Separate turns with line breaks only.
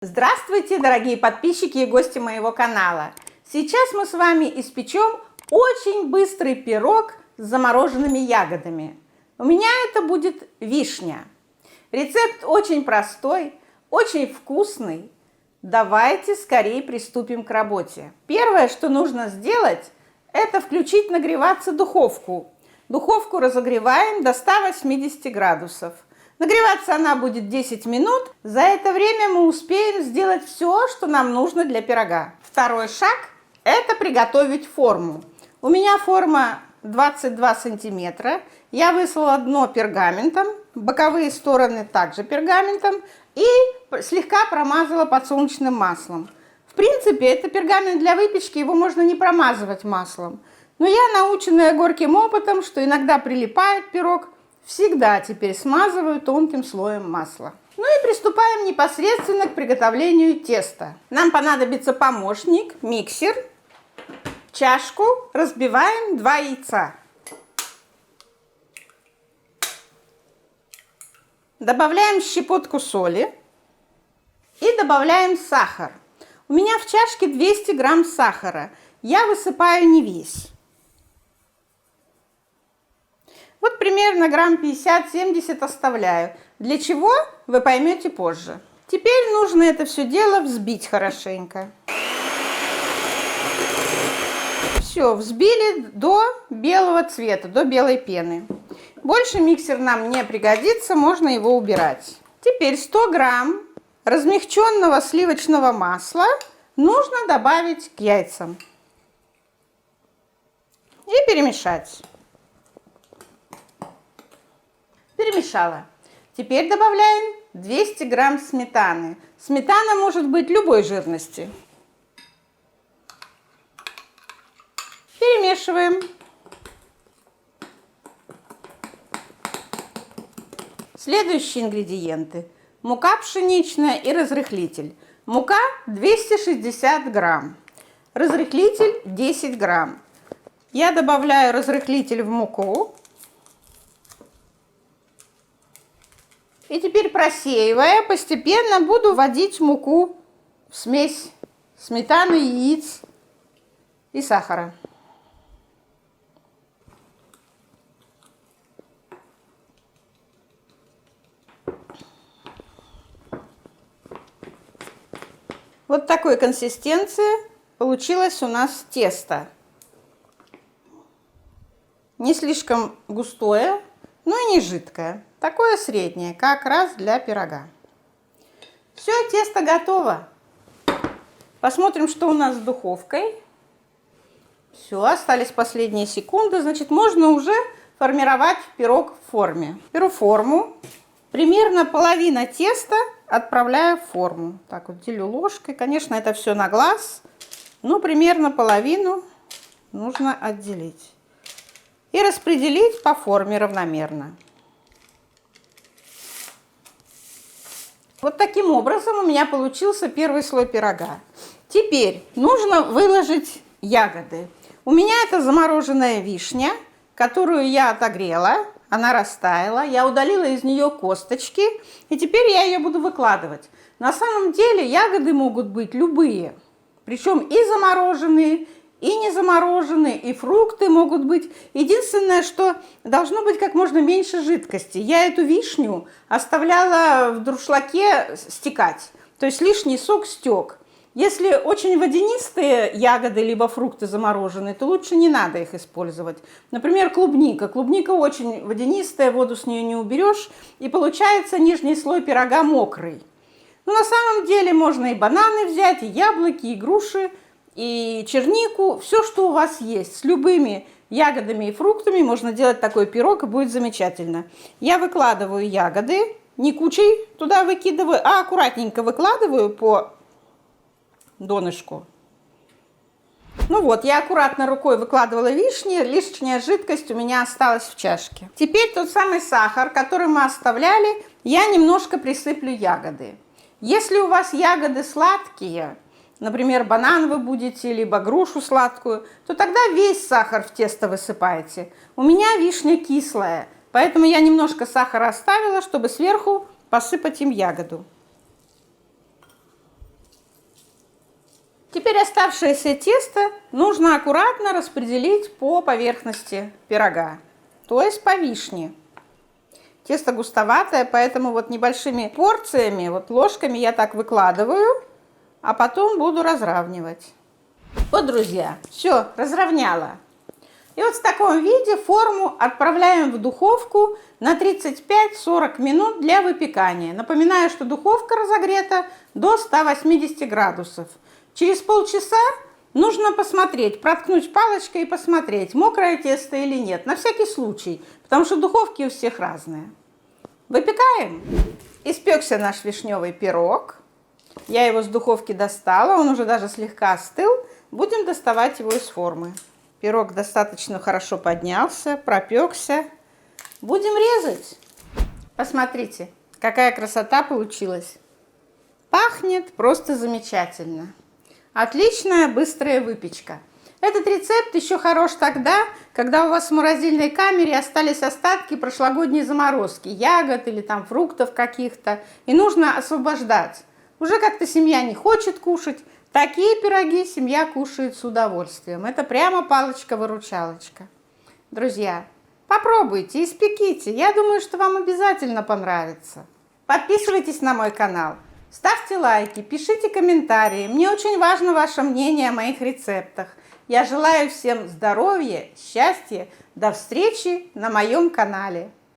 Здравствуйте, дорогие подписчики и гости моего канала! Сейчас мы с вами испечем очень быстрый пирог с замороженными ягодами. У меня это будет вишня. Рецепт очень простой, очень вкусный. Давайте скорее приступим к работе. Первое, что нужно сделать, это включить нагреваться духовку. Духовку разогреваем до 180 градусов. Нагреваться она будет 10 минут. За это время мы успеем сделать все, что нам нужно для пирога. Второй шаг – это приготовить форму. У меня форма 22 сантиметра. Я выслала дно пергаментом, боковые стороны также пергаментом и слегка промазала подсолнечным маслом. В принципе, это пергамент для выпечки, его можно не промазывать маслом. Но я, наученная горьким опытом, что иногда прилипает пирог, всегда теперь смазываю тонким слоем масла. Ну и приступаем непосредственно к приготовлению теста. Нам понадобится помощник, миксер, чашку, разбиваем 2 яйца. Добавляем щепотку соли и добавляем сахар. У меня в чашке 200 грамм сахара. Я высыпаю не весь. Вот примерно грамм 50-70 оставляю. Для чего, вы поймете позже. Теперь нужно это все дело взбить хорошенько. Все, взбили до белого цвета, до белой пены. Больше миксер нам не пригодится, можно его убирать. Теперь 100 грамм размягченного сливочного масла нужно добавить к яйцам. И перемешать. Перемешала. Теперь добавляем 200 грамм сметаны. Сметана может быть любой жирности. Перемешиваем. Следующие ингредиенты. Мука пшеничная и разрыхлитель. Мука 260 грамм. Разрыхлитель 10 грамм. Я добавляю разрыхлитель в муку. И теперь, просеивая, постепенно буду вводить муку в смесь сметаны, яиц и сахара. Вот такой консистенции получилось у нас тесто. Не слишком густое, но и не жидкое. Такое среднее, как раз для пирога. Все, тесто готово. Посмотрим, что у нас с духовкой. Все, остались последние секунды. Значит, можно уже формировать пирог в форме. Беру форму. Примерно половина теста отправляю в форму. Так вот делю ложкой. Конечно, это все на глаз. Но примерно половину нужно отделить. И распределить по форме равномерно. Вот таким образом у меня получился первый слой пирога. Теперь нужно выложить ягоды. У меня это замороженная вишня, которую я отогрела, она растаяла. Я удалила из нее косточки, и теперь я ее буду выкладывать. На самом деле ягоды могут быть любые, причем и замороженные, и не замороженные, и фрукты могут быть. Единственное, что должно быть как можно меньше жидкости. Я эту вишню оставляла в дуршлаге стекать, то есть лишний сок стек. Если очень водянистые ягоды либо фрукты замороженные, то лучше не надо их использовать. Например, клубника. Клубника очень водянистая, воду с нее не уберешь, и получается нижний слой пирога мокрый. Но на самом деле можно и бананы взять, и яблоки, и груши, и чернику, все, что у вас есть. С любыми ягодами и фруктами можно делать такой пирог, и будет замечательно. Я выкладываю ягоды, не кучей туда выкидываю, а аккуратненько выкладываю по донышку. Ну вот, я аккуратно рукой выкладывала вишни, лишняя жидкость у меня осталась в чашке. Теперь тот самый сахар, который мы оставляли, я немножко присыплю ягоды. Если у вас ягоды сладкие, например, банан вы будете, либо грушу сладкую, то тогда весь сахар в тесто высыпаете. У меня вишня кислая, поэтому я немножко сахара оставила, чтобы сверху посыпать им ягоду. Теперь оставшееся тесто нужно аккуратно распределить по поверхности пирога, то есть по вишне. Тесто густоватое, поэтому вот небольшими порциями, вот ложками я так выкладываю, а потом буду разравнивать. Вот, друзья, все, разровняла. И вот в таком виде форму отправляем в духовку на 35-40 минут для выпекания. Напоминаю, что духовка разогрета до 180 градусов. Через полчаса нужно посмотреть, проткнуть палочкой и посмотреть, мокрое тесто или нет, на всякий случай, потому что духовки у всех разные. Выпекаем. Испекся наш вишневый пирог. Я его с духовки достала, он уже даже слегка остыл. Будем доставать его из формы. Пирог достаточно хорошо поднялся, пропекся. Будем резать. Посмотрите, какая красота получилась. Пахнет просто замечательно. Отличная быстрая выпечка. Этот рецепт еще хорош тогда, когда у вас в морозильной камере остались остатки прошлогодней заморозки, ягод или там фруктов каких-то, и нужно освобождать. Уже как-то семья не хочет кушать. Такие пироги семья кушает с удовольствием. Это прямо палочка-выручалочка. Друзья, попробуйте, испеките. Я думаю, что вам обязательно понравится. Подписывайтесь на мой канал, ставьте лайки, пишите комментарии. Мне очень важно ваше мнение о моих рецептах. Я желаю всем здоровья, счастья. До встречи на моем канале.